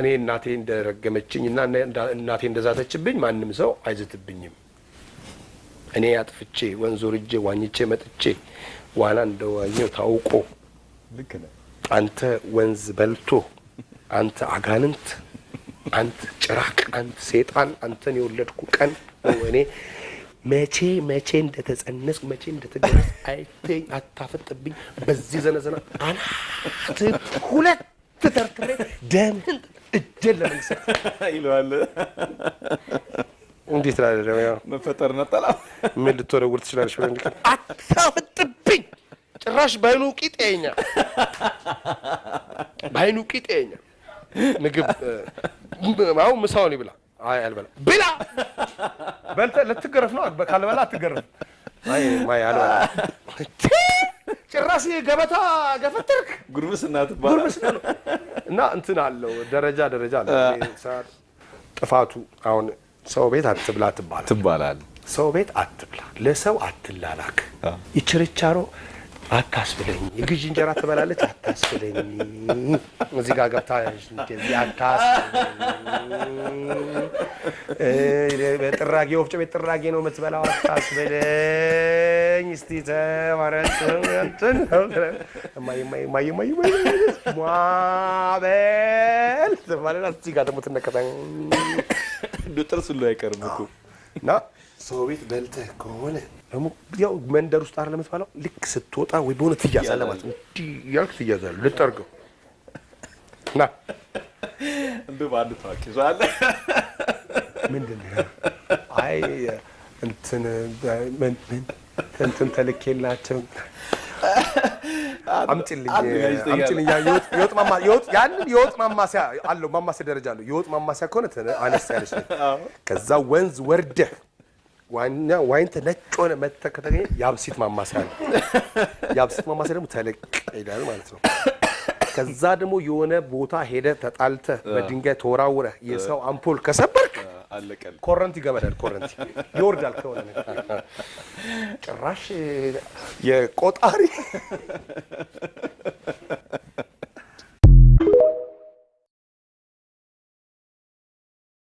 እኔ እናቴ እንደረገመችኝና እናቴ እንደዛተችብኝ ማንም ሰው አይዝትብኝም እኔ አጥፍቼ ወንዝ ወርጄ ዋኝቼ መጥቼ ዋና እንደዋኘው ታውቆ ልክ ነህ አንተ ወንዝ በልቶ አንተ አጋንንት አንተ ጭራቅ አንተ ሰይጣን አንተን የወለድኩ ቀን እኔ መቼ እንደተጸነስኩ መቼ እንደተገረስ አይተኝ አታፈጥብኝ በዚህ ዘነዘና አናት ሁለት ተርትሬ ደምን እጀል ለምንሰ ይሏል እንዴት ታደረው ያው መፈጠር ነጠላ ምን ልትወረውር ትችላለሽ ወንድክ አታፈጥብኝ ጭራሽ ባይኑ ቂጤኛ ምግብ ማው ምሳውን ይብላ አይ አልበላ ብላ በልተ ለትገረፍ ነው ካልበላ አትገረፍ አይ ማይ አልበላ ጭራሽ ገበታ ገፈተርክ ጉርምስና ትባላለህ እና እንትን አለው ደረጃ አለ ጥፋቱ አሁን ሰው ቤት አትብላ ትባላል ሰው ቤት አትብላ ለሰው አትላላክ ይችርቻሮ አታስብለኝ የግጅ እንጀራ ትበላለች አታስብለኝ እዚህ ጋር ገብታሽ እንደዚህ አታስብለኝ በጥራጌ ወፍጮ ቤት ጥራጌ ነው የምትበላው አታስብለኝ እስቲ ተማረጥ እንትን ማይ ማበል ማለት እዚህ ጋር ደግሞ ትነከታኝ ጥርስ ሁሉ አይቀርም እኮ እና ሰው ቤት በልተህ ከሆነ ደግሞ ያው መንደር ውስጥ አይደለም የምትባለው ልክ ስትወጣ ወይ በሆነ ትያዛለህ ማለት ነው እንዴ ያልክ ትያዛለህ ልጠርገው ና እንደ ባንድ ታውቂዋለ ምንድነው አይ እንትን ተልኬላቸው አምጪልኝ የወጥ ማማሲያ አለው ማማሲያ ደረጃ አለው የወጥ ማማሲያ ከሆነ አነስ ያለች ከዛ ወንዝ ወርደህ ዋይንተ ነጭ ሆነ ከተገኘ ያብሲት ማማሲያ ነው ያብሲት ማማሲያ ደግሞ ተለቅ ይላል ማለት ነው ከዛ ደግሞ የሆነ ቦታ ሄደ ተጣልተ በድንጋይ ተወራውረ የሰው አምፖል ከሰበርክ አለቀል ኮረንቲ ገመዳል ኮረንቲ ይወርዳል ከሆነ ጭራሽ የቆጣሪ